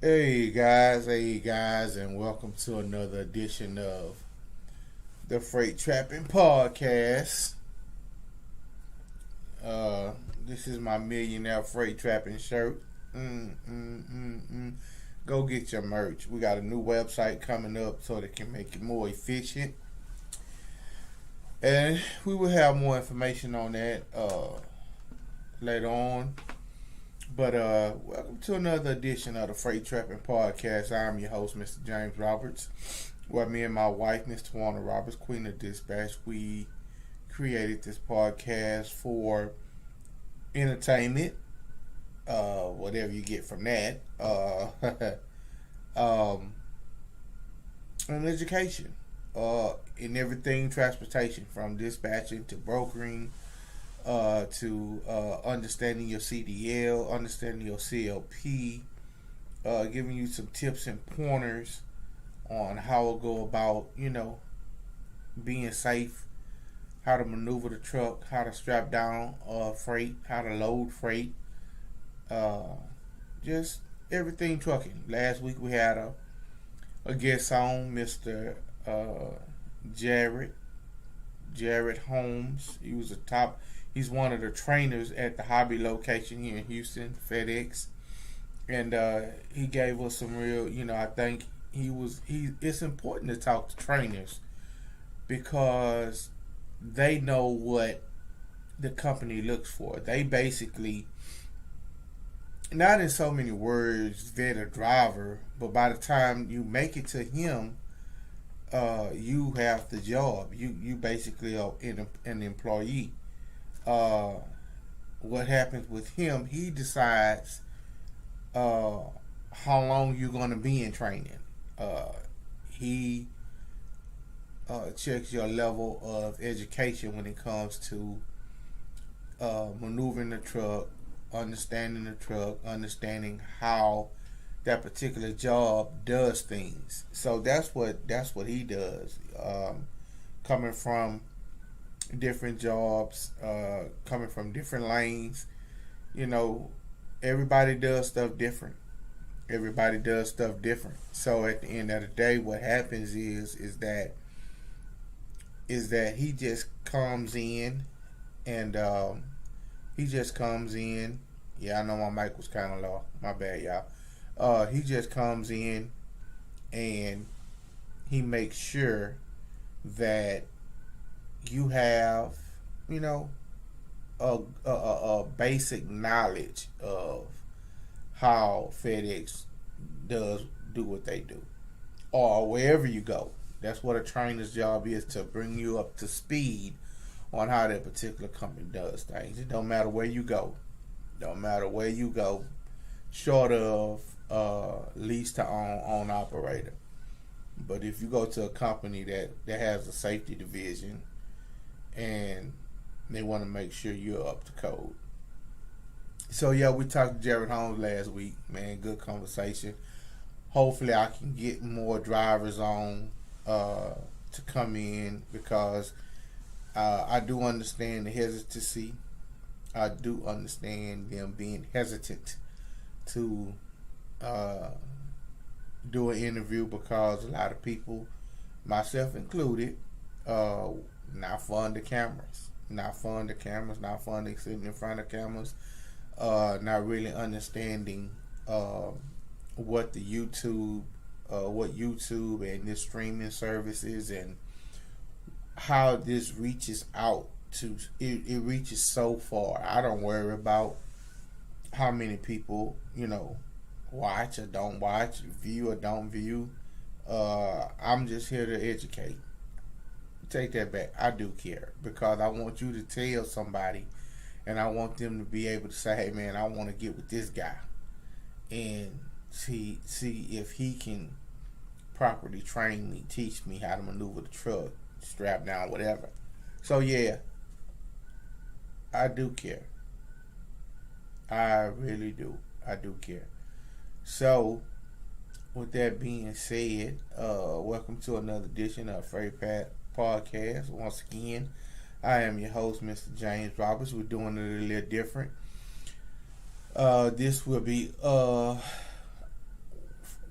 Hey guys, and welcome to another edition of the Freight Trapping Podcast. This is my millionaire freight trapping shirt. Go get your merch. We got a new website coming up so that can make it more efficient, and we will have more information on that later on. But welcome to another edition of the Freight Trapping Podcast. I'm your host, Mr. James Roberts. Well, me and my wife, Mr. Warner Roberts, Queen of Dispatch, we created this podcast for entertainment, whatever you get from that, and education, in everything transportation, from dispatching to brokering, to understanding your CDL, understanding your CLP, giving you some tips and pointers on how to go about, being safe, how to maneuver the truck, how to strap down freight, how to load freight, just everything trucking. Last week we had a guest on, Mr. Jared Holmes. He's one of the trainers at the hobby location here in Houston, FedEx, and he gave us some real. I think It's important to talk to trainers because they know what the company looks for. They basically, not in so many words, vet a driver, but by the time you make it to him, you have the job. You basically are an employee. What happens with him? He decides how long you're going to be in training. He checks your level of education when it comes to maneuvering the truck, understanding how that particular job does things. So that's what he does. Coming from different jobs, coming from different lanes, everybody does stuff different. So at the end of the day, what happens is that he just comes in, and Yeah, I know my mic was kind of low. My bad, y'all. He just comes in and he makes sure that you have, a basic knowledge of how FedEx do what they do, or wherever you go. That's what a trainer's job is, to bring you up to speed on how that particular company does things. It don't matter where you go. Short of lease to own operator. But if you go to a company that has a safety division and they want to make sure you're up to code. So yeah, we talked to Jared Holmes last week. Man, good conversation. Hopefully I can get more drivers on to come in, because I do understand the hesitancy. I do understand them being hesitant to do an interview, because a lot of people, myself included, not fond of cameras. Not fond of sitting in front of cameras. Not really understanding what YouTube and this streaming services, and how this reaches out to. It reaches so far. I don't worry about how many people watch or don't watch, view or don't view. I'm just here to educate. Take that back. I do care, because I want you to tell somebody, and I want them to be able to say, "Hey, man, I want to get with this guy and see if he can properly train me, teach me how to maneuver the truck, strap down, whatever." So yeah, I do care. I really do. I do care. So, with that being said, welcome to another edition of Freight Podcast. Once again, I am your host, Mr. James Roberts. We're doing it a little different. This will be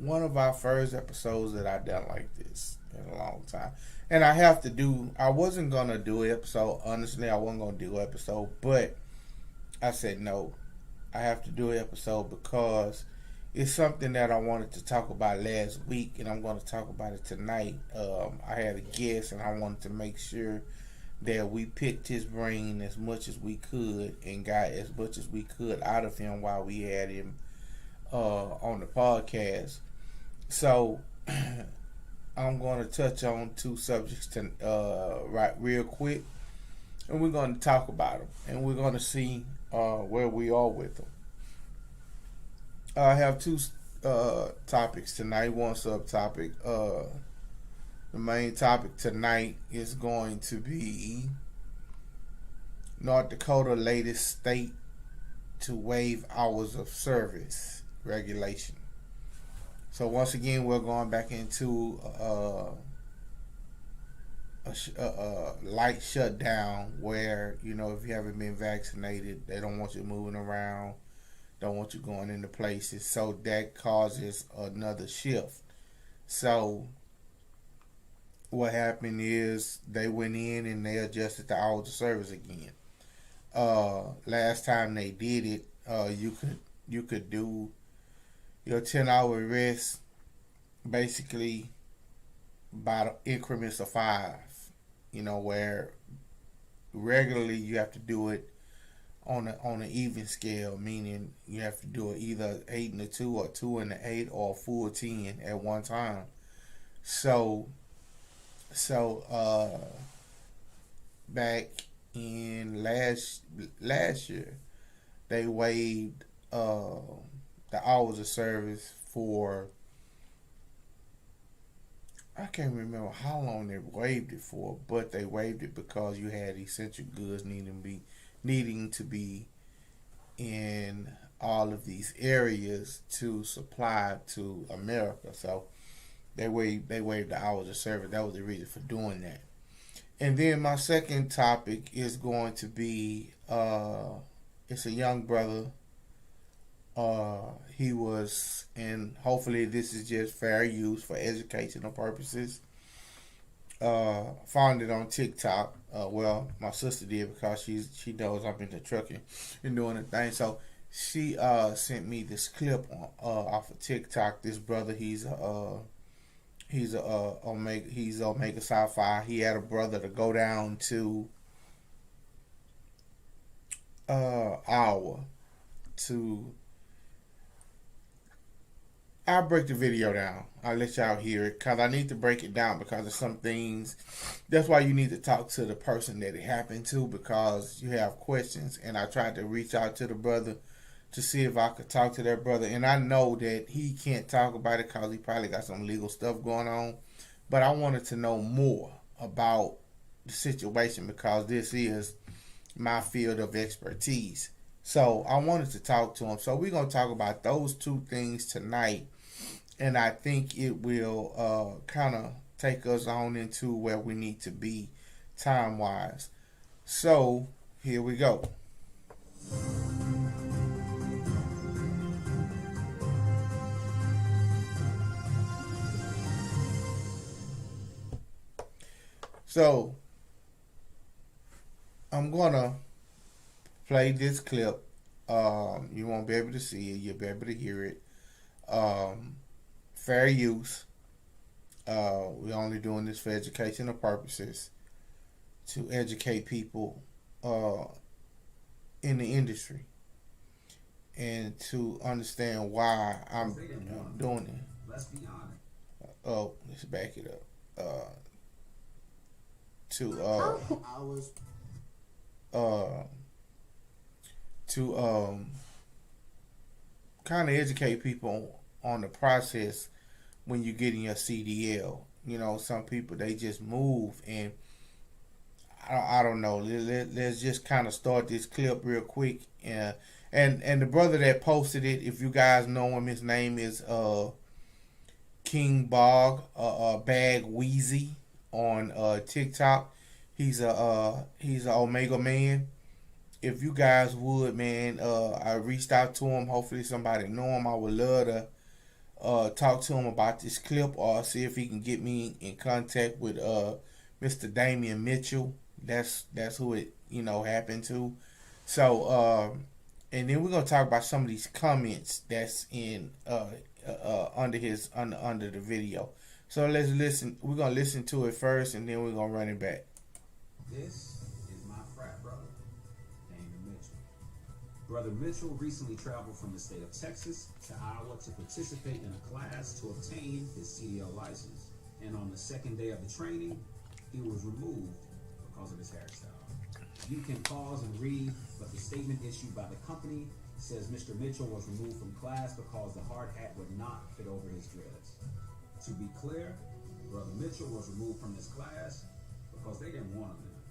one of our first episodes that I done like this in a long time. And I wasn't going to do an episode. Honestly, I wasn't going to do an episode. But I said, no, I have to do an episode because it's something that I wanted to talk about last week. And I'm going to talk about it tonight. I had a guest and I wanted to make sure that we picked his brain as much as we could and got as much as we could out of him while we had him on the podcast. So I'm going to touch on two subjects right real quick, and we're going to talk about them, and we're going to see where we are with them. I have two topics tonight. One subtopic. The main topic tonight is going to be North Dakota latest state to waive hours of service regulation. So once again, we're going back into a light shutdown where, if you haven't been vaccinated, they don't want you moving around, don't want you going into places. So that causes another shift. So what happened is they went in and they adjusted the hours of service again. Last time they did it, you could do your 10-hour rest basically by the increments of 5. Where regularly you have to do it on an even scale, meaning you have to do it either 8 and a 2 or 2 and a 8 or a full 10 at one time. So back in last year, they waived the hours of service for, I can't remember how long they waived it for, but they waived it because you had essential goods needing to be in all of these areas to supply to America. So they waived the hours of service. That was the reason for doing that. And then my second topic is going to be it's a young brother. He was, and hopefully this is just fair use for educational purposes. Found it on TikTok. Well, my sister did because she knows I'm into trucking and doing a thing. So she sent me this clip off of TikTok. This brother, he's Omega Psi Phi. He had a brother to go down to Iowa to. I'll break the video down. I'll let y'all hear it because I need to break it down because of some things. That's why you need to talk to the person that it happened to because you have questions. And I tried to reach out to the brother to see if I could talk to that brother. And I know that he can't talk about it because he probably got some legal stuff going on. But I wanted to know more about the situation because this is my field of expertise. So I wanted to talk to him. So we're going to talk about those two things tonight. And I think it will kind of take us on into where we need to be time-wise. So here we go. So I'm going to play this clip. You won't be able to see it. You'll be able to hear it. Fair use. We're only doing this for educational purposes to educate people in the industry and to understand why I'm doing it. Let's be honest. Oh, let's back it up. To kind of educate people on the process when you get in your CDL. Some people, they just move, and I don't know. Let's just kind of start this clip real quick. And the brother that posted it, if you guys know him, his name is King Bog, Bag Wheezy on TikTok. He's a Omega man. If you guys would, man, I reached out to him. Hopefully somebody know him. I would love to talk to him about this clip, or see if he can get me in contact with Mr. Damion Mitchell. That's who it happened to. So and then we're gonna talk about some of these comments that's in under the video. So let's listen. We're gonna listen to it first, and then we're gonna run it back. This is my frat brother, Damion Mitchell. Brother Mitchell recently traveled from the state of Texas to Iowa to participate in a class to obtain his CDL license. And on the second day of the training, he was removed because of his hairstyle. You can pause and read, but the statement issued by the company says Mr. Mitchell was removed from class because the hard hat would not fit over his dreads. To be clear, Brother Mitchell was removed from this class because they didn't want him there.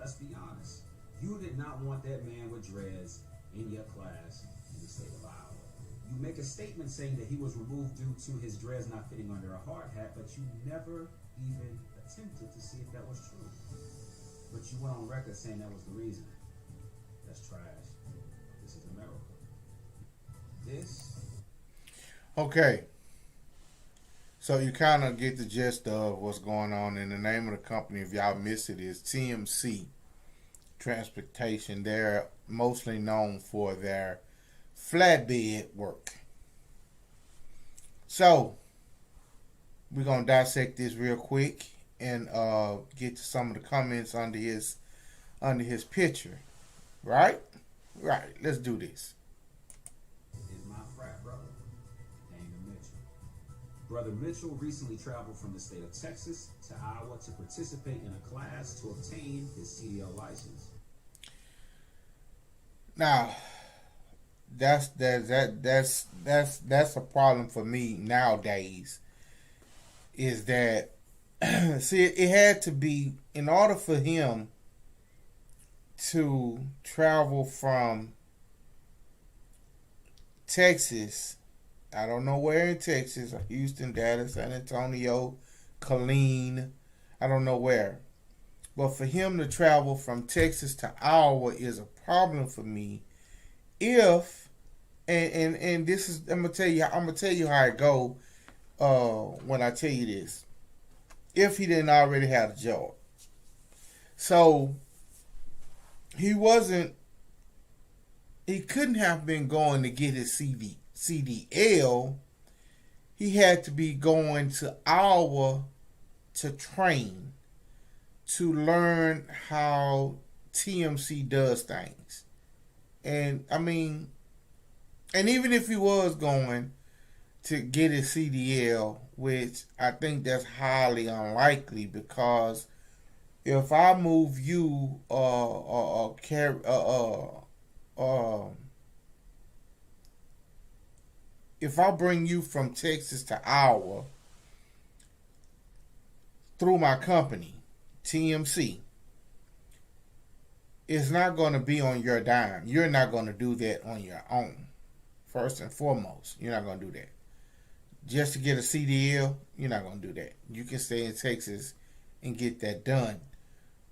Let's be honest. You did not want that man with dreads in your class in the state of Iowa. You make a statement saying that he was removed due to his dreads not fitting under a hard hat, but you never even attempted to see if that was true. But you went on record saying that was the reason. That's trash. This is America. This. Okay. So you kind of get the gist of what's going on. And the name of the company, if y'all miss it, is TMC Transportation. They're mostly known for their flatbed work. So we're gonna dissect this real quick and get to some of the comments under his picture. Right? Let's do this. Is my frat brother, Damion Mitchell. Brother Mitchell recently traveled from the state of Texas to Iowa to participate in a class to obtain his CDL license. Now, that's a problem for me nowadays. Is that see, it had to be, in order for him to travel from Texas, I don't know where in Texas, Houston, Dallas, San Antonio, Killeen, I don't know where. But for him to travel from Texas to Iowa is a problem for me. If and this is, I'm gonna tell you how it go when I tell you this. If he didn't already have a job. So he couldn't have been going to get his CDL. He had to be going to Iowa to train, to learn how TMC does things. And I mean, and even if he was going to get his CDL, which I think that's highly unlikely, because if I move you if I bring you from Texas to Iowa through my company, TMC, it's not going to be on your dime. You're not going to do that on your own. First and foremost, you're not going to do that. Just to get a CDL, you're not going to do that. You can stay in Texas and get that done.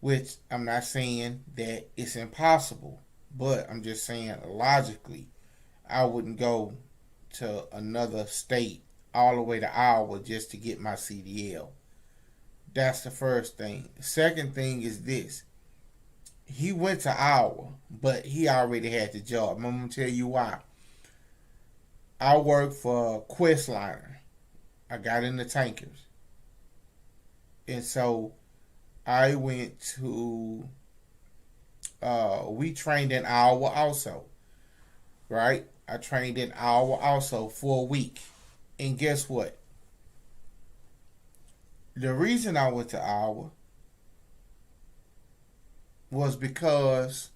Which, I'm not saying that it's impossible, but I'm just saying logically, I wouldn't go to another state all the way to Iowa just to get my CDL. That's the first thing. The second thing is this. He went to Iowa, but he already had the job. I'm going to tell you why. I worked for Questliner. I got in the tankers. And so I went to, we trained in Iowa also. Right? I trained in Iowa also for a week. And guess what? The reason I went to Iowa was because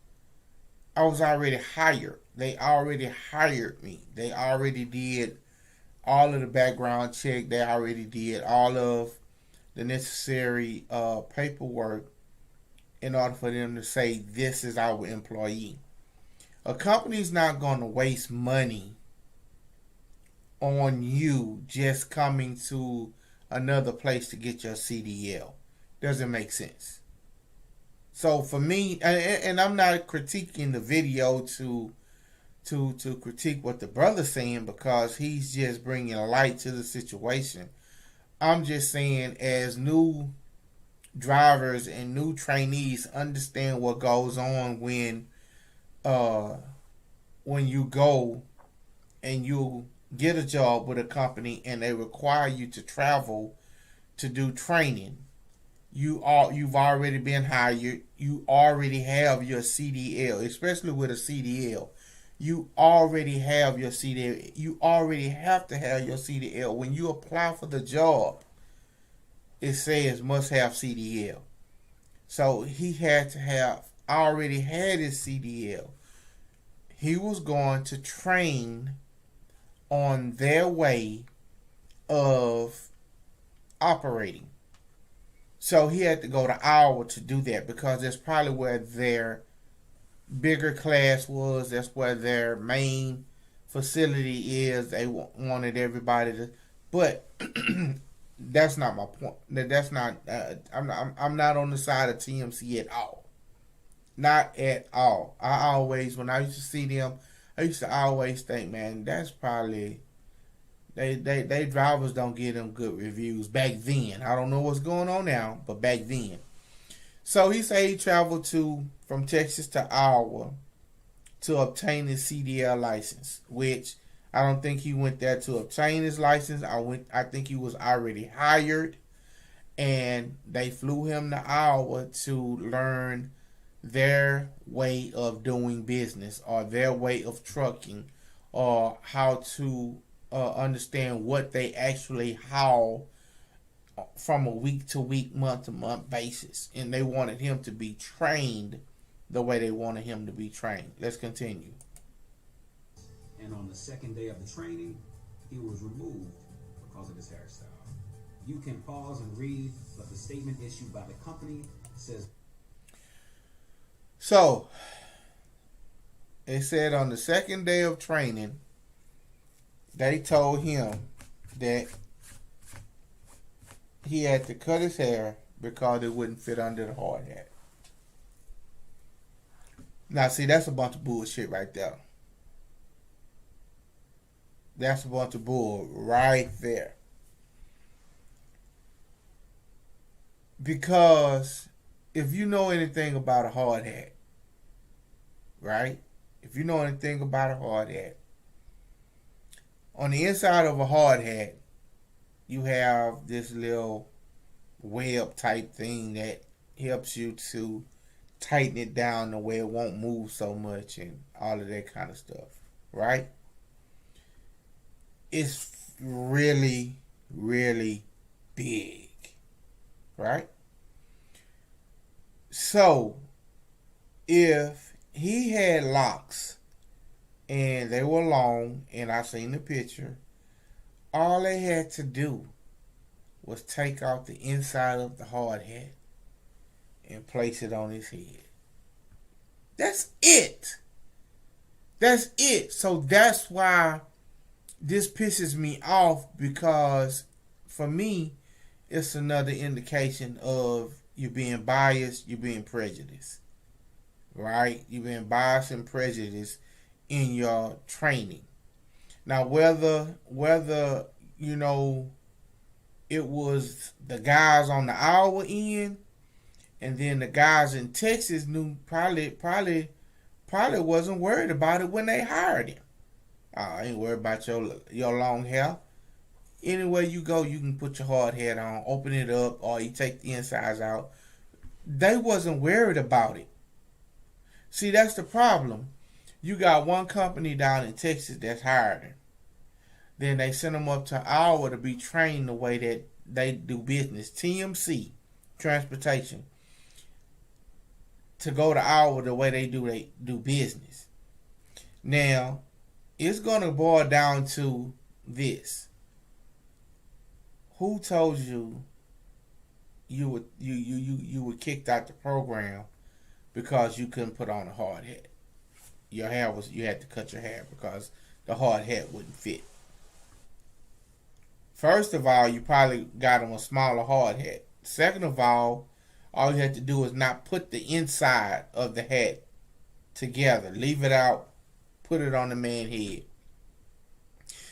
I was already hired. They already hired me. They already did all of the background check. They already did all of the necessary paperwork in order for them to say this is our employee. A company's not going to waste money on you just coming to another place to get your CDL. Doesn't make sense. So for me, and I'm not critiquing the video to to critique what the brother's saying because he's just bringing light to the situation. I'm just saying, as new drivers and new trainees understand what goes on when you go and you get a job with a company and they require you to travel to do training. You've already been hired. You already have your CDL, especially with a CDL. You already have your CDL. You already have to have your CDL. When you apply for the job, it says must have CDL. So he had to have already had his CDL. He was going to train on their way of operating. So he had to go to Iowa to do that because that's probably where their bigger class was. That's where their main facility is. They wanted everybody to, but that's not my point. That's not. I'm not on the side of TMC at all. Not at all. I always, when I used to see them, I used to always think, man, that's probably they drivers don't give them good reviews back then. I don't know what's going on now, but back then. So he said he traveled from Texas to Iowa to obtain his CDL license, which I don't think he went there to obtain his license. I think he was already hired, and they flew him to Iowa to learn their way of doing business or their way of trucking or how to understand what they actually haul from a week to week, month to month basis. And they wanted him to be trained the way they wanted him to be trained. Let's continue. And on the second day of the training, he was removed because of his hairstyle. You can pause and read, but the statement issued by the company says... So, it said on the second day of training, they told him that he had to cut his hair because it wouldn't fit under the hard hat. Now, see, that's a bunch of bullshit right there. That's a bunch of bull right there. Because if you know anything about a hard hat, right? If you know anything about a hard hat, on the inside of a hard hat, you have this little web type thing that helps you to tighten it down the way it won't move so much and all of that kind of stuff, right? It's really, really big, right? So, if he had locks and they were long, and I seen the picture, all they had to do was take out the inside of the hard hat and place it on his head. That's it. That's it. So that's why this pisses me off, because for me, it's another indication of you being biased, you being prejudiced. Right? You being biased and prejudiced in your training. Now, whether you know it was the guys on the Iowa end, and then the guys in Texas knew probably wasn't worried about it when they hired him. I ain't worried about your long hair. Anywhere you go, you can put your hard hat on, open it up, or you take the insides out. They wasn't worried about it. See, that's the problem. You got one company down in Texas that's hired him. Then they send them up to Iowa to be trained the way that they do business. TMC, transportation. To go to Iowa the way they do business. Now, it's going to boil down to this. Who told you you were kicked out the program because you couldn't put on a hard hat? You had to cut your hair because the hard hat wouldn't fit. First of all, you probably got him a smaller hard hat. Second of all you had to do is not put the inside of the hat together. Leave it out, put it on the man's head.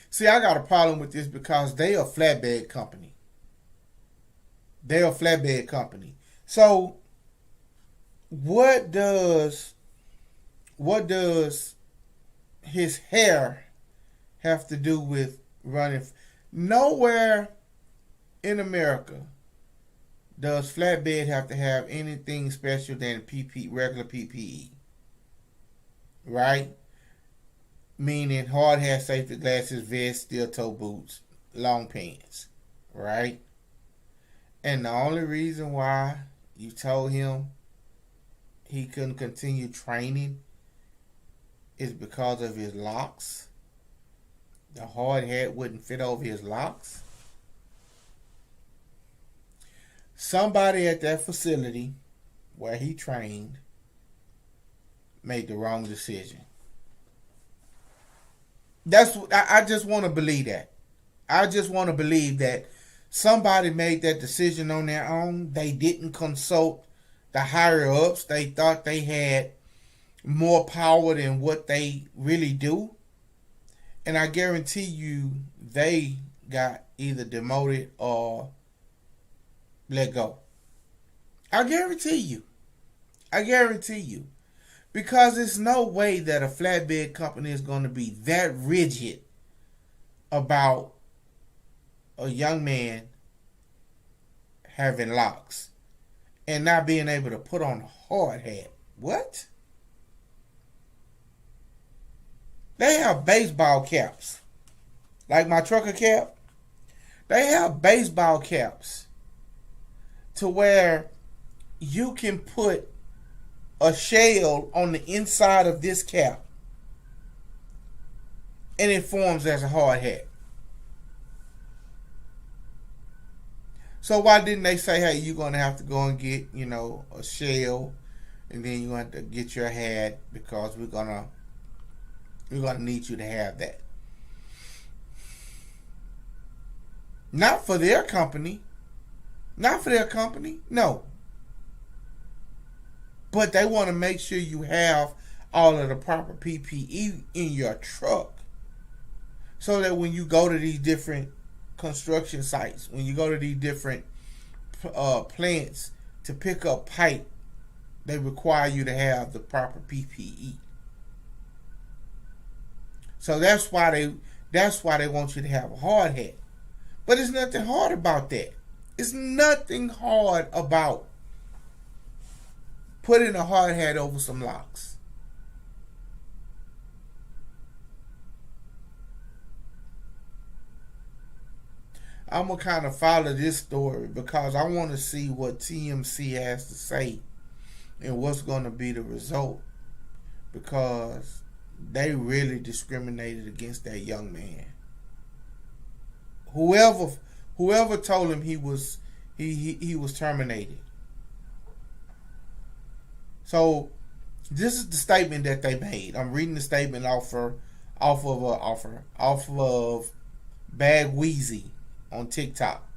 See, I got a problem with this because they are a flatbed company. They're a flatbed company. So what does his hair have to do with running? Nowhere in America does flatbed have to have anything special than regular PPE. Right? Meaning hard hat, safety glasses, vest, steel toe boots, long pants. Right? And the only reason why you told him he couldn't continue training is because of his locks. The hard hat wouldn't fit over his locks. Somebody at that facility where he trained made the wrong decision. I just want to believe that. I just want to believe that somebody made that decision on their own. They didn't consult the higher ups. They thought they had more power than what they really do. And I guarantee you they got either demoted or let go. I guarantee you. Because there's no way that a flatbed company is going to be that rigid about a young man having locks and not being able to put on a hard hat. What? They have baseball caps. Like my trucker cap. They have baseball caps to where you can put a shell on the inside of this cap and it forms as a hard hat. So why didn't they say, hey, you're going to have to go and get, a shell, and then you're going to have to get your hat because we're going to need you to have that. Not for their company. No. But they want to make sure you have all of the proper PPE in your truck so that when you go to these different construction sites, when you go to these different plants to pick up pipe, they require you to have the proper PPE. So that's why they want you to have a hard hat. But there's nothing hard about that. It's nothing hard about putting a hard hat over some locks. I'm going to kind of follow this story because I want to see what TMC has to say and what's going to be the result, because they really discriminated against that young man. Whoever told him he was terminated. So this is the statement that they made. I'm reading the statement off of Bag Wheezy on TikTok,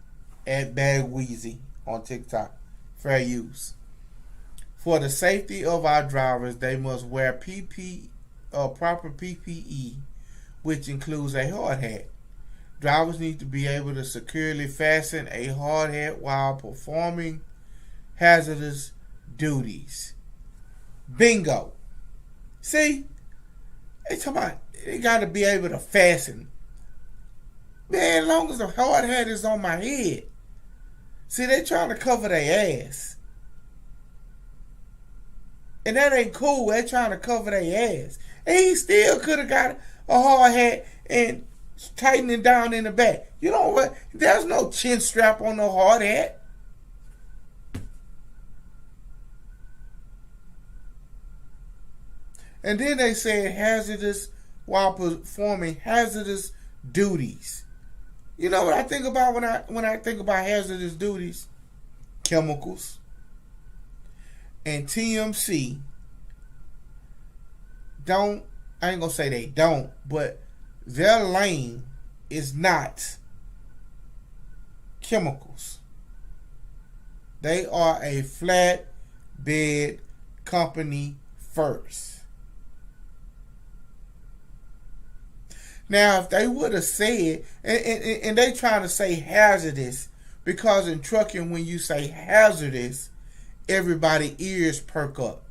at Bag Wheezy on TikTok. Fair use. For the safety of our drivers, they must wear proper PPE, which includes a hard hat. Drivers need to be able to securely fasten a hard hat while performing hazardous duties. Bingo. See? They got to be able to fasten. Man, as long as the hard hat is on my head. See, they trying to cover their ass. And that ain't cool. They trying to cover their ass. And he still could have got a hard hat and tighten it down in the back. You know what? There's no chin strap on no hard hat. And then they said hazardous while performing hazardous duties. You know what I think about when I think about hazardous duties? Chemicals. And TMC I ain't gonna say they don't, but their lane is not chemicals. They are a flatbed company first. Now, if they would have said, and they trying to say hazardous, because in trucking, when you say hazardous, everybody ears perk up.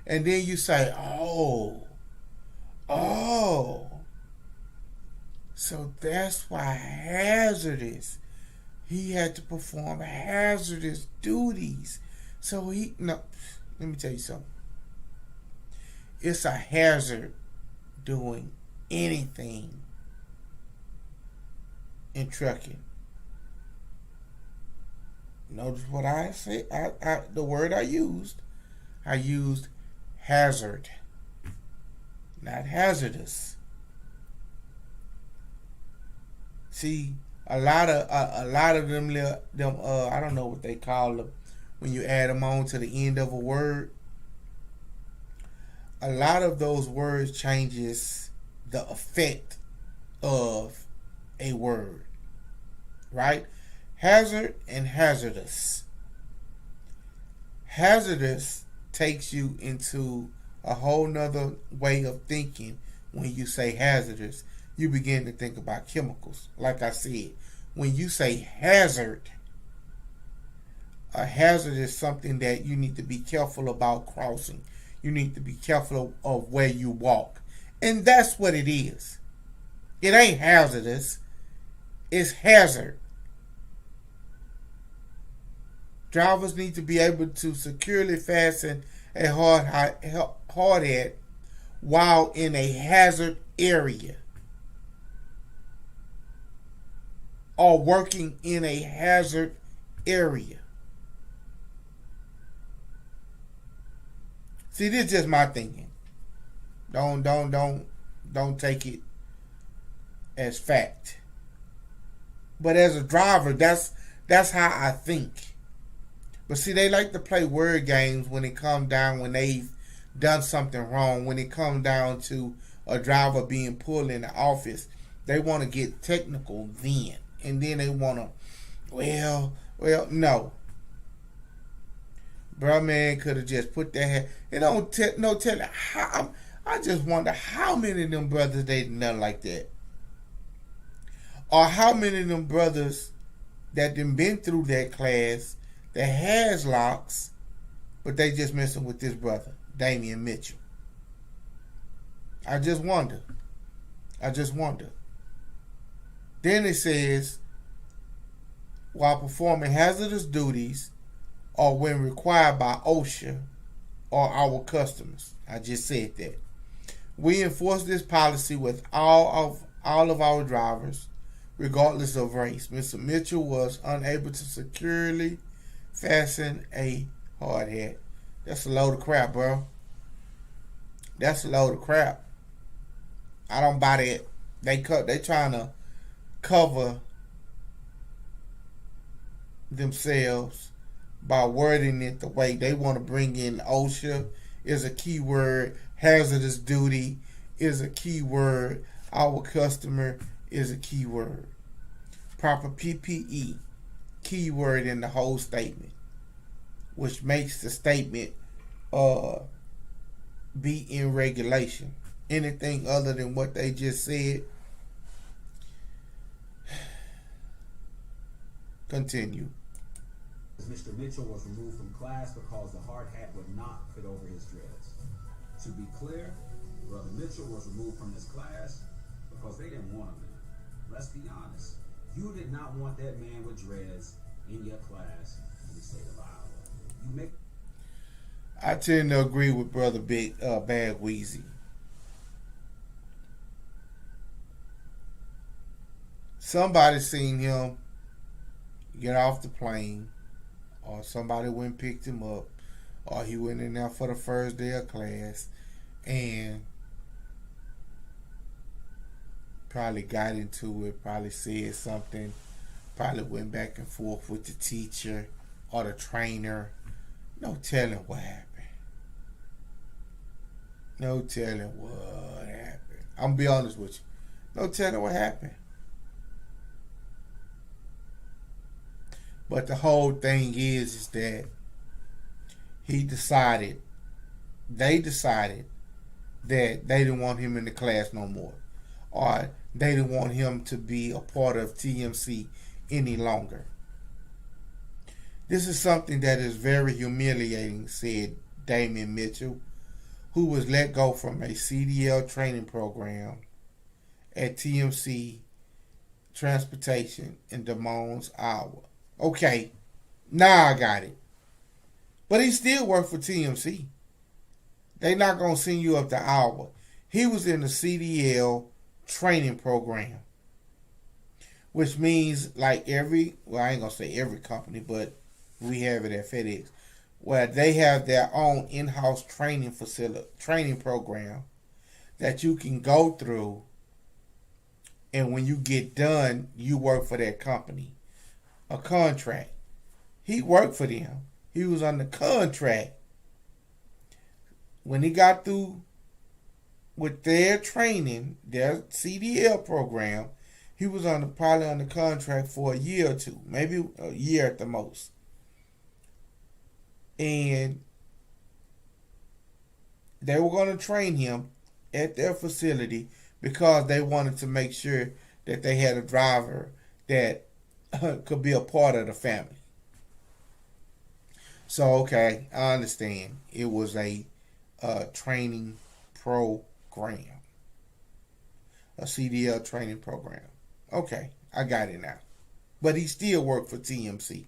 And then you say, oh, so that's why hazardous. He had to perform hazardous duties. So no, let me tell you something. It's a hazard doing anything in trucking. Notice what I said. The word I used hazard, not hazardous. See, a lot of them I don't know what they call them when you add them on to the end of a word. A lot of those words changes the effect of a word, right? Hazard and hazardous. Hazardous takes you into a whole nother way of thinking. When you say hazardous, you begin to think about chemicals. Like I said, when you say hazard, a hazard is something that you need to be careful about crossing. You need to be careful of where you walk. And that's what it is. It ain't hazardous. It's hazard. Drivers need to be able to securely fasten a hard hat while in a hazard area or working in a hazard area. See, this is just my thinking. Don't take it as fact. But as a driver, that's how I think. But see, they like to play word games when it comes down, when they've done something wrong, when it comes down to a driver being pulled in the office. They want to get technical then. And then they want to, well, no. Bro, man could have just put that head. It don't tell how. I just wonder how many of them brothers they done like that. Or how many of them brothers that done been through that class that has locks, but they just messing with this brother, Damion Mitchell. I just wonder. Then it says, while performing hazardous duties or when required by OSHA or our customers. I just said that. We enforce this policy with all of our drivers, regardless of race. Mr. Mitchell was unable to securely fasten a hard hat. That's a load of crap, bro. That's a load of crap. I don't buy that. They trying to cover themselves by wording it the way they want to. Bring in OSHA is a key word. Hazardous duty is a key word. Our customer is a key word. Proper PPE, key word in the whole statement, which makes the statement be in regulation. Anything other than what they just said, continue. Mr. Mitchell was removed from class because the hard hat would not fit over his dreads. To be clear, Brother Mitchell was removed from his class because they didn't want him there. Let's be honest. You did not want that man with dreads in your class in the state of Iowa. I tend to agree with Brother Bad Weezy. Somebody seen him get off the plane, or somebody went and picked him up, or he went in there for the first day of class and probably got into it, probably said something, probably went back and forth with the teacher or the trainer. No telling what happened. No telling what happened. I'm going to be honest with you. No telling what happened. But the whole thing is they decided that they didn't want him in the class no more, or they didn't want him to be a part of TMC any longer. This is something that is very humiliating, said Damion Mitchell, who was let go from a CDL training program at TMC Transportation in Des Moines, Iowa. Okay, now I got it. But he still worked for TMC. They not going to send you up to Iowa. He was in the CDL training program, which means like I ain't going to say every company, but we have it at FedEx, where they have their own in-house training facility, training program that you can go through, and when you get done, you work for that company. A contract. He worked for them. He was on the contract. When he got through with their training, their CDL program, he was probably on the contract for a year or two, maybe a year at the most. And they were going to train him at their facility because they wanted to make sure that they had a driver that could be a part of the family. So, okay, I understand. It was a training program. A CDL training program. Okay, I got it now. But he still worked for TMC.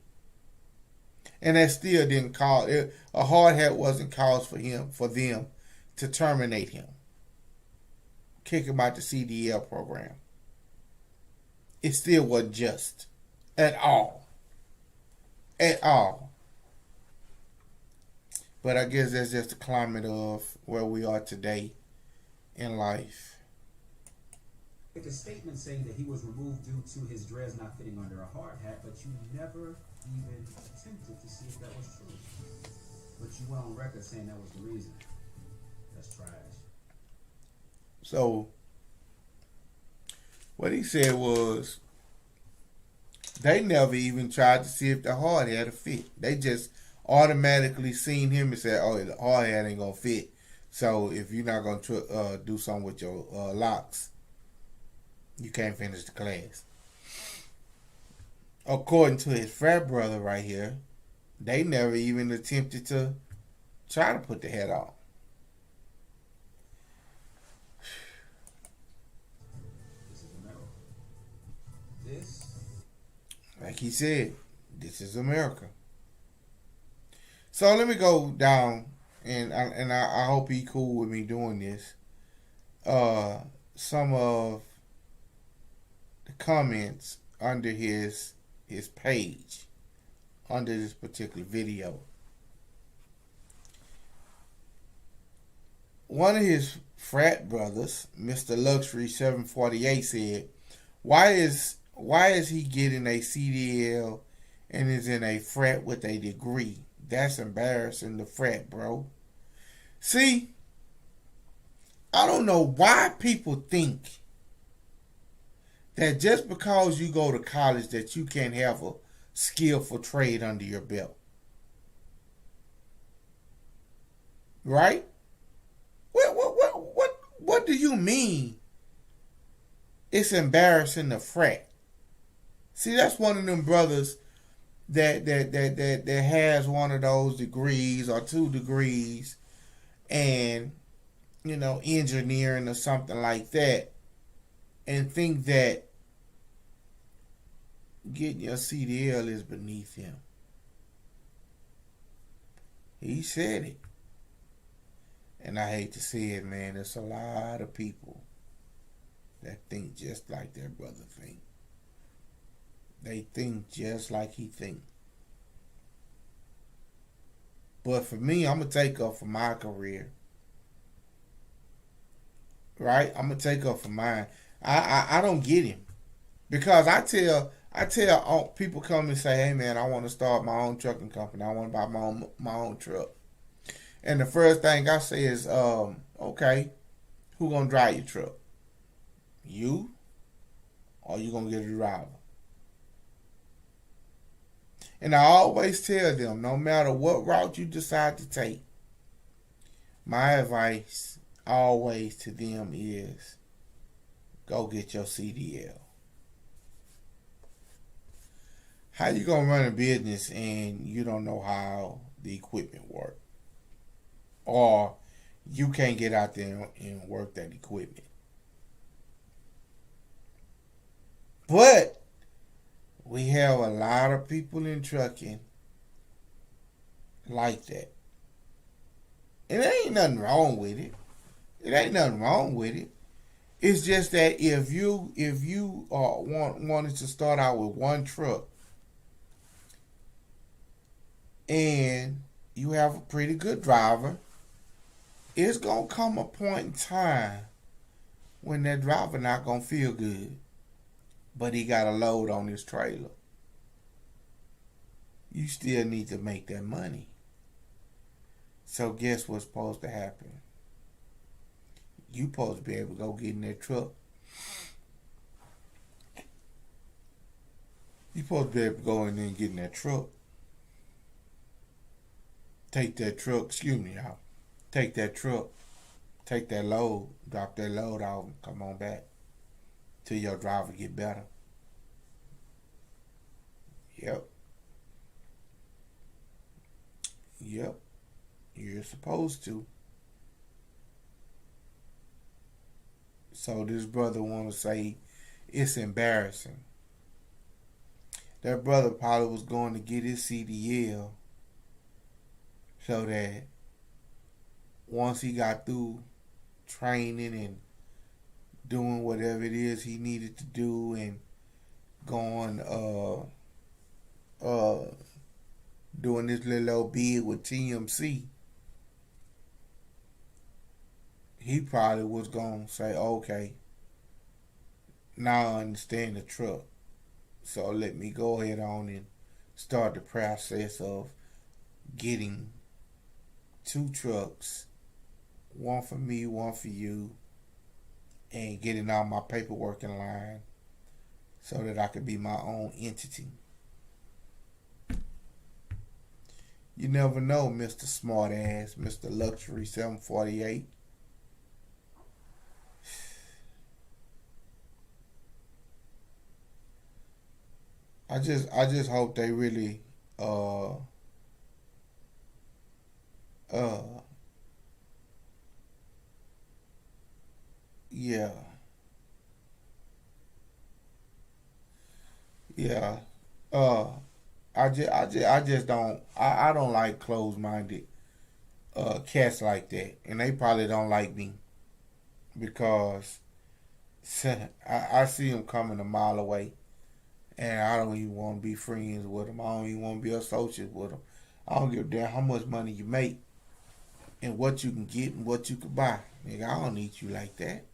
And that still didn't cause it. A hard hat wasn't cause for them to terminate him. Kick him out the CDL program. It still wasn't just. At all. At all. But I guess that's just the climate of where we are today in life. Make a statement saying that he was removed due to his dreads not fitting under a hard hat, but you never even attempted to see if that was true. But you went on record saying that was the reason. That's trash. So, what he said was, they never even tried to see if the hard hat would fit. They just automatically seen him and said, oh, the hard hat ain't going to fit. So, if you're not going to do something with your locks, you can't finish the class. According to his frat brother right here, they never even attempted to try to put the hat on. This is America. This, like he said, this is America. So let me go down, and I hope he cool with me doing this. Some of the comments under his page, under this particular video. One of his frat brothers, Mr. Luxury 748, said, why is he getting a CDL and is in a frat with a degree? That's embarrassing, the frat, bro. See, I don't know why people think that just because you go to college that you can't have a skillful trade under your belt. Right? What do you mean it's embarrassing the frat? See, that's one of them brothers that has one of those degrees or 2 degrees and, engineering or something like that, and think that getting your CDL is beneath him. He said it. And I hate to say it, man. There's a lot of people that think just like their brother think. They think just like he think. But for me, I'm going to take up for my career. Right? I'm going to take up for mine. I don't get him. Because I tell people come and say, hey man, I want to start my own trucking company. I want to buy my own truck. And the first thing I say is, okay, who gonna drive your truck? You? Or you gonna get a driver? And I always tell them, no matter what route you decide to take, my advice, always to them is go get your CDL. How you gonna run a business and you don't know how the equipment works? Or you can't get out there and work that equipment. But we have a lot of people in trucking like that. And there ain't nothing wrong with it. It ain't nothing wrong with it. It's just that if you wanted to start out with one truck and you have a pretty good driver, it's gonna come a point in time when that driver not gonna feel good, but he got a load on his trailer. You still need to make that money. So guess what's supposed to happen? You supposed to be able to go get in that truck. You supposed to be able to go in there and get in that truck. Take that truck, excuse me, y'all. Take that truck, take that load, drop that load off, and come on back till your driver get better. Yep. You're supposed to. So this brother want to say it's embarrassing. That brother probably was going to get his CDL so that once he got through training and doing whatever it is he needed to do and going doing this little old bid with TMC, he probably was going to say, okay, now I understand the truck. So let me go ahead on and start the process of getting 2 trucks, one for me, one for you, and getting all my paperwork in line so that I could be my own entity. You never know, Mr. Smartass, Mr. Luxury 748. I just hope they really yeah. Yeah. I just don't I don't like closed minded cats like that. And they probably don't like me because I see them coming a mile away and I don't even want to be friends with them. I don't even want to be associates with them. I don't give a damn how much money you make and what you can get and what you can buy. Nigga, I don't need you like that.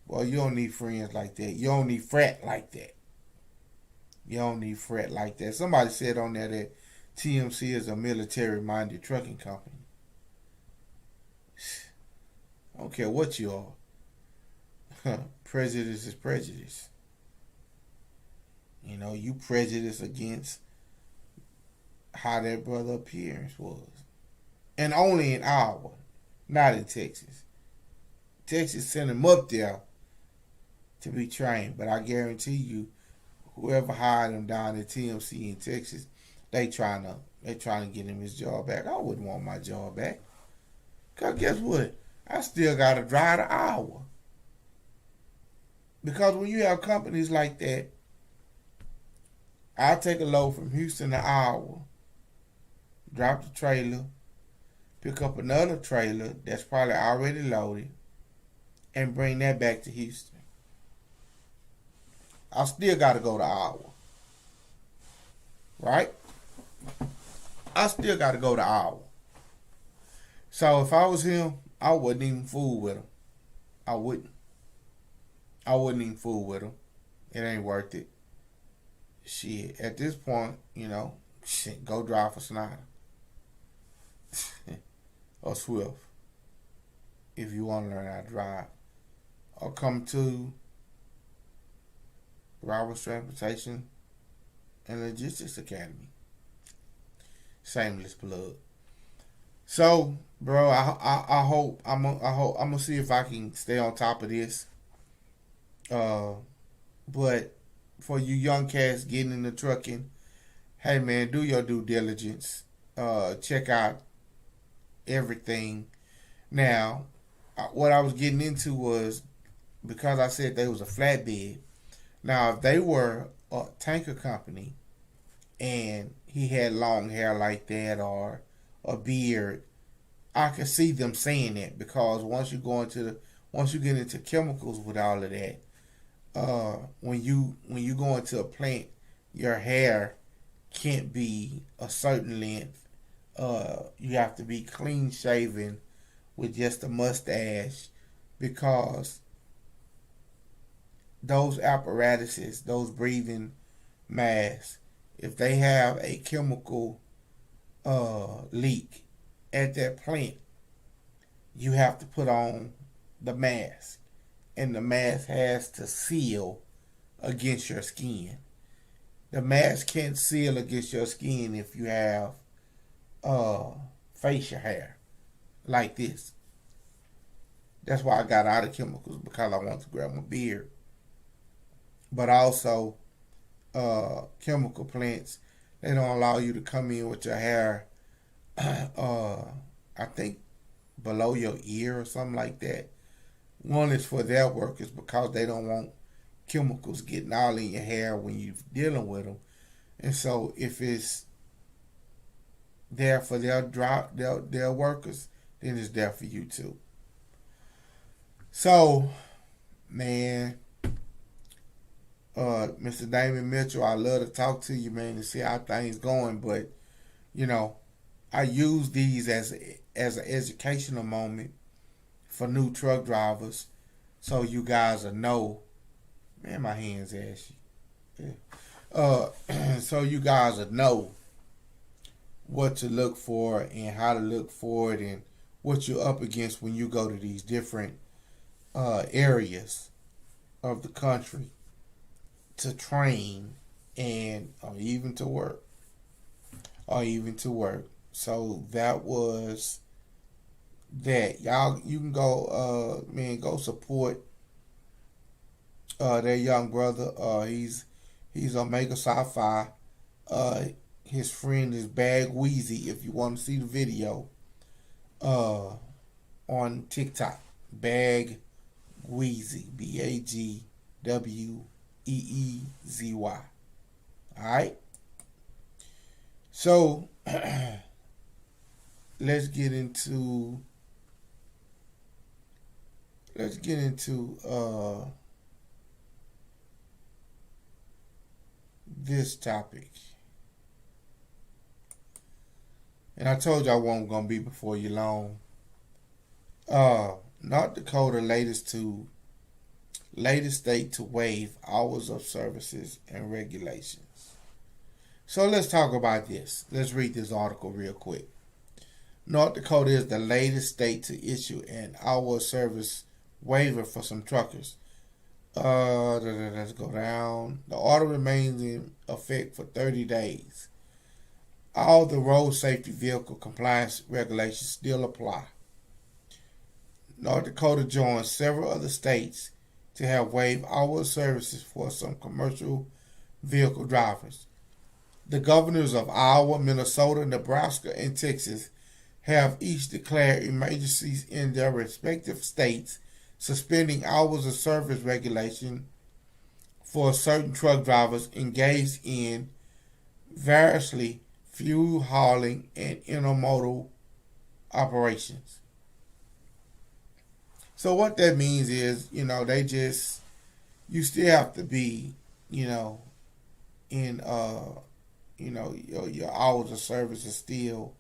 Well, you don't need friends like that. You don't need frat like that. You don't need frat like that. Somebody said on there that TMC is a military-minded trucking company. I don't care what you are. Prejudice is prejudice. You know, you prejudice against how that brother appearance was. And only in Iowa, not in Texas. Texas sent him up there to be trained. But I guarantee you, whoever hired him down at TMC in Texas, they trying to get him his job back. I wouldn't want my job back. Because guess what? I still got to drive to Iowa. Because when you have companies like that, I'll take a load from Houston to Iowa, drop the trailer, pick up another trailer that's probably already loaded, and bring that back to Houston. I still got to go to Iowa. Right? I still got to go to Iowa. So if I was him, I wouldn't even fool with him. I wouldn't even fool with him. It ain't worth it. Shit, at this point, you know, shit, go drive for Snyder. Or Swift. If you want to learn how to drive. Or come to Roberts Transportation and Logistics Academy. Shameless plug. So, bro, I hope I'm gonna see if I can stay on top of this. Uh, but for you young cats getting into trucking, hey man, do your due diligence. Check out everything. Now, what I was getting into was because I said they was a flatbed. Now, if they were a tanker company and he had long hair like that or a beard, I could see them saying that because once you get into chemicals with all of that, when you go into a plant, your hair can't be a certain length. You have to be clean shaven with just a mustache because those apparatuses, those breathing masks, if they have a chemical leak at that plant, you have to put on the mask, and the mask has to seal against your skin. The mask can't seal against your skin if you have facial hair like this. That's why I got out of chemicals, because I want to grow my beard. But also, chemical plants, they don't allow you to come in with your hair, I think, below your ear or something like that. One is for their workers because they don't want chemicals getting all in your hair when you're dealing with them. And so if it's there for their workers, then it's there for you too. So, man, Mr. Damion Mitchell, I love to talk to you, man, to see how things going. But you know, I use these as an educational moment for new truck drivers, so you guys will know. Man, my hands ashy. Yeah. So you guys will know what to look for and how to look for it and what you're up against when you go to these different areas of the country to train and or even to work. So that was that. Y'all, you can go, man, go support their young brother. He's Omega Sci-Fi. His friend is Bag Wheezy. If you want to see the video, on TikTok, Bag Wheezy, BAGWEEZY. All right. So let's get into this topic. And I told you I wasn't gonna be before you long. North Dakota latest state to waive hours of services and regulations. So let's talk about this. Let's read this article real quick. North Dakota is the latest state to issue an hour of service waiver for some truckers. Let's go down. The order remains in effect for 30 days. All the road safety vehicle compliance regulations still apply. North Dakota joins several other states to have waived hour services for some commercial vehicle drivers. The governors of Iowa, Minnesota, Nebraska, and Texas have each declared emergencies in their respective states, suspending hours of service regulation for certain truck drivers engaged in variously fuel hauling and intermodal operations. So what that means is, you still have to be, in, your hours of service is still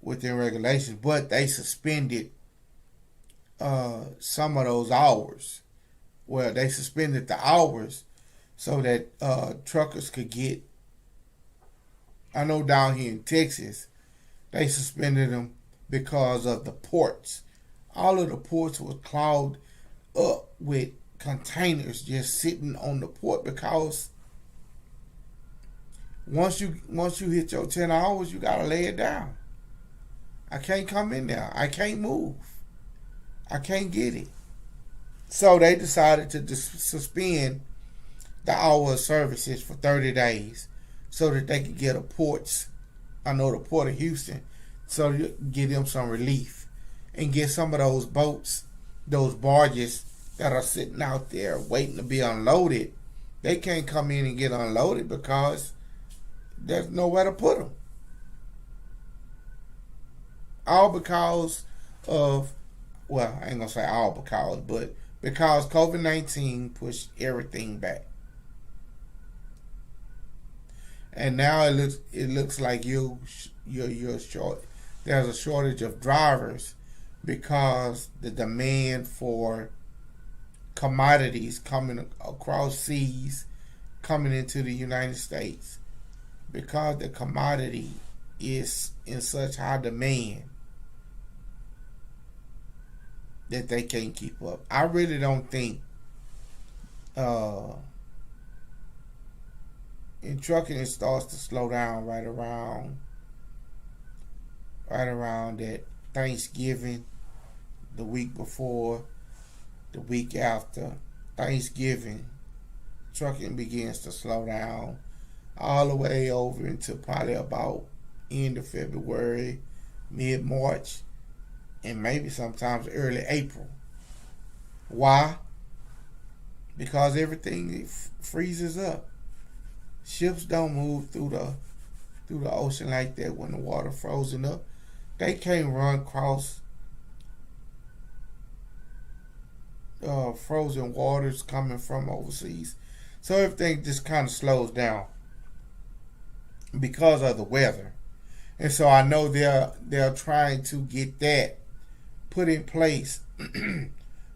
within regulations, but they suspended some of those hours. Well, they suspended the hours so that truckers could get. I know down here in Texas, they suspended them because of the ports. All of the ports were clogged up with containers just sitting on the port because once you hit your 10 hours, you gotta lay it down. I can't come in there. I can't move. I can't get it. So they decided to suspend the hour of services for 30 days so that they could get the Port of Houston, so to get them some relief and get some of those boats, those barges that are sitting out there waiting to be unloaded. They can't come in and get unloaded because there's nowhere to put them. All because of, well, I ain't gonna say all because, but because COVID-19 pushed everything back. And now it looks like you're short. There's a shortage of drivers because the demand for commodities coming across seas, coming into the United States, because the commodity is in such high demand that they can't keep up. I really don't think in trucking it starts to slow down right around that Thanksgiving, the week before, the week after Thanksgiving. Trucking begins to slow down all the way over into probably about end of February, mid-March, and maybe sometimes early April. Why? Because everything freezes up. Ships don't move through the ocean like that when the water frozen up. They can't run across frozen waters coming from overseas. So everything just kind of slows down because of the weather. And so I know they're trying to get that put in place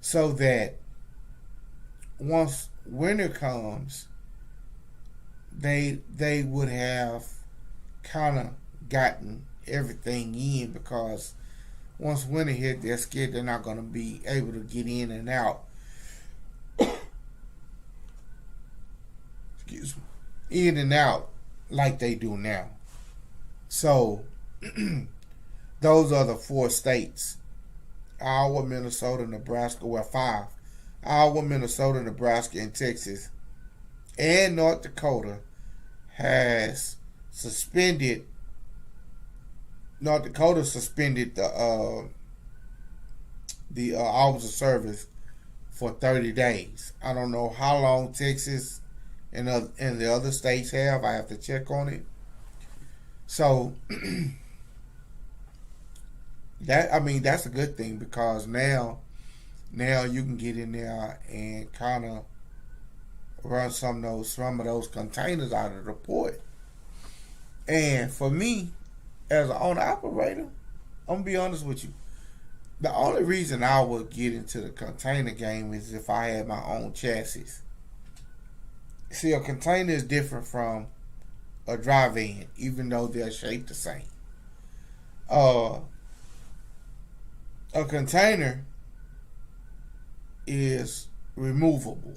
so that once winter comes, they would have kind of gotten everything in, because once winter hit, they're scared they're not going to be able to get in and out. Excuse me. In and out like they do now. So those are the 4 states: Iowa, Minnesota, Nebraska. Well, 5: Iowa, Minnesota, Nebraska, and Texas, and North Dakota has suspended. North Dakota suspended the hours of service for 30 days. I don't know how long Texas and the other states have. I have to check on it. So that's a good thing, because now you can get in there and kind of run some of those containers out of the port. And for me, as an owner operator, I'm gonna be honest with you. The only reason I would get into the container game is if I had my own chassis. See, a container is different from a dry van, even though they're shaped the same. A container is removable,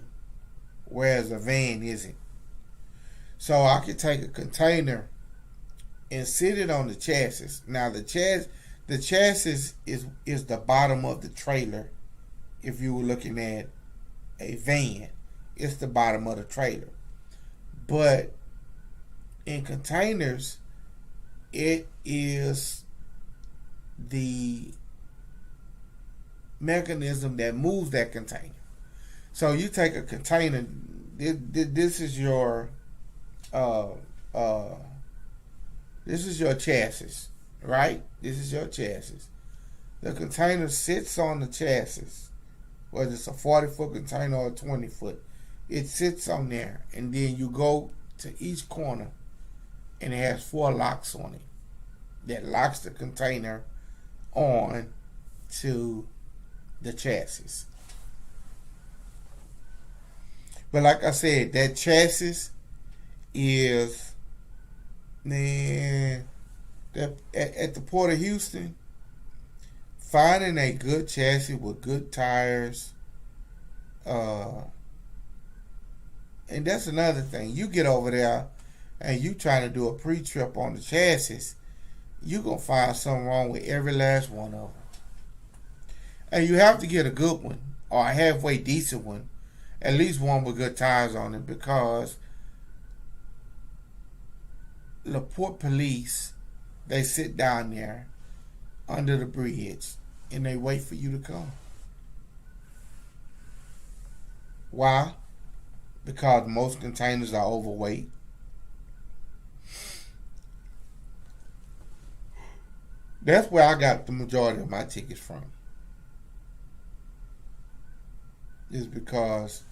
whereas a van isn't. So I could take a container and sit it on the chassis. Now the chassis is the bottom of the trailer. If you were looking at a van, it's the bottom of the trailer. But in containers, it is the mechanism that moves that container. So you take a container. This is your chassis, right? This is your chassis. The container sits on the chassis, whether it's a 40-foot container or a 20-foot. It sits on there, and then you go to each corner, and it has 4 locks on it that locks the container on to the chassis. But like I said, that chassis is, man, at the Port of Houston, finding a good chassis with good tires, and that's another thing. You get over there and you trying to do a pre-trip on the chassis, you're going to find something wrong with every last one of them. And you have to get a good one or a halfway decent one, at least one with good tires on it, because the Port Police, they sit down there under the bridge and they wait for you to come. Why? Because most containers are overweight. That's where I got the majority of my tickets from. Is because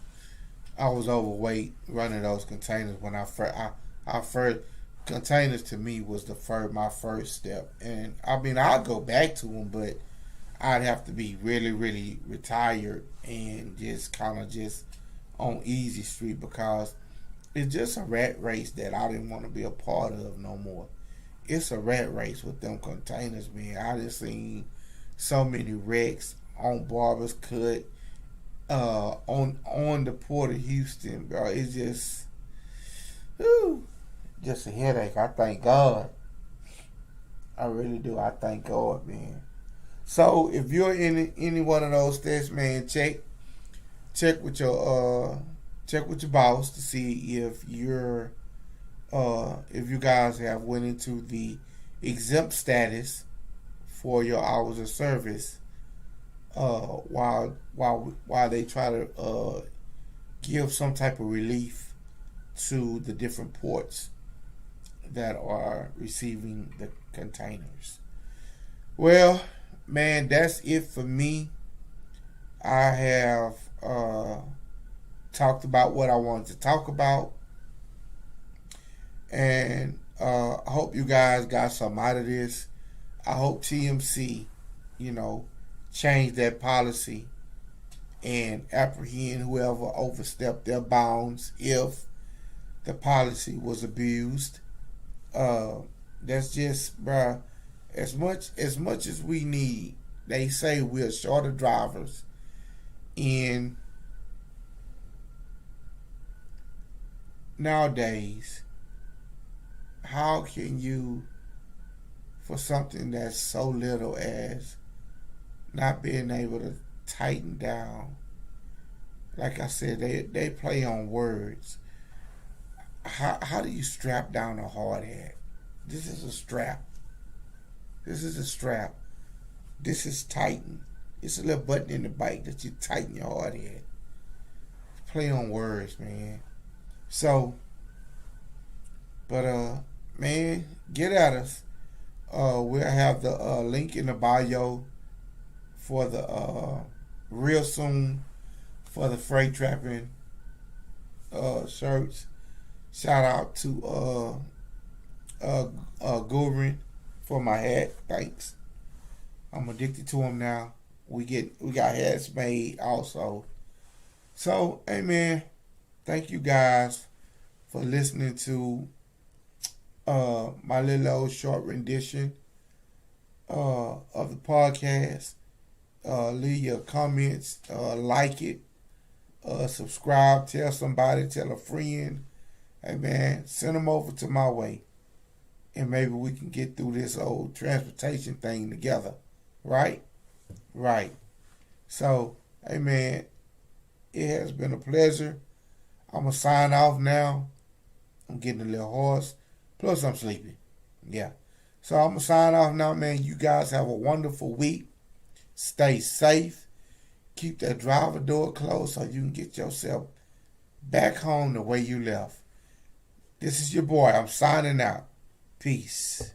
I was overweight running those containers when I first containers to me was my first step. And I mean, I'll go back to them, but I'd have to be really, really retired and just kind of just on easy street, because it's just a rat race that I didn't want to be a part of no more. It's a rat race with them containers, man. I just seen so many wrecks on Barber's Cut, on the Port of Houston, bro. It's just, just a headache. I thank God. I really do. I thank God, man. So if you're in any one of those steps, man, check with your boss to see if you guys have went into the exempt status for your hours of service, while they try to give some type of relief to the different ports that are receiving the containers. Well, man, that's it for me. I have talked about what I wanted to talk about, and I hope you guys got something out of this. I hope TMC, change that policy and apprehend whoever overstepped their bounds if the policy was abused. That's just, bruh, as much as we need. They say we're short of drivers, and nowadays, how can you, for something that's so little as not being able to tighten down, like I said, they play on words. How do you strap down a hard hat? This is a strap. This is a strap. This is tighten. It's a little button in the bike that you tighten your hard hat. Play on words, man. So, but man, get at us. We'll have the link in the bio for the real soon for the freight trapping shirts. Shout out to Gurin for my hat. Thanks. I'm addicted to them now. We got hats made also. So, hey man, thank you guys for listening to my little old short rendition of the podcast. Leave your comments, like it, subscribe, tell somebody, tell a friend. Hey man, send them over to my way, and maybe we can get through this old transportation thing together. Right? Right. So, hey man, it has been a pleasure. I'm going to sign off now. I'm getting a little hoarse. Plus, I'm sleepy. Yeah. So, I'm going to sign off now, man. You guys have a wonderful week. Stay safe. Keep that driver door closed so you can get yourself back home the way you left. This is your boy. I'm signing out. Peace.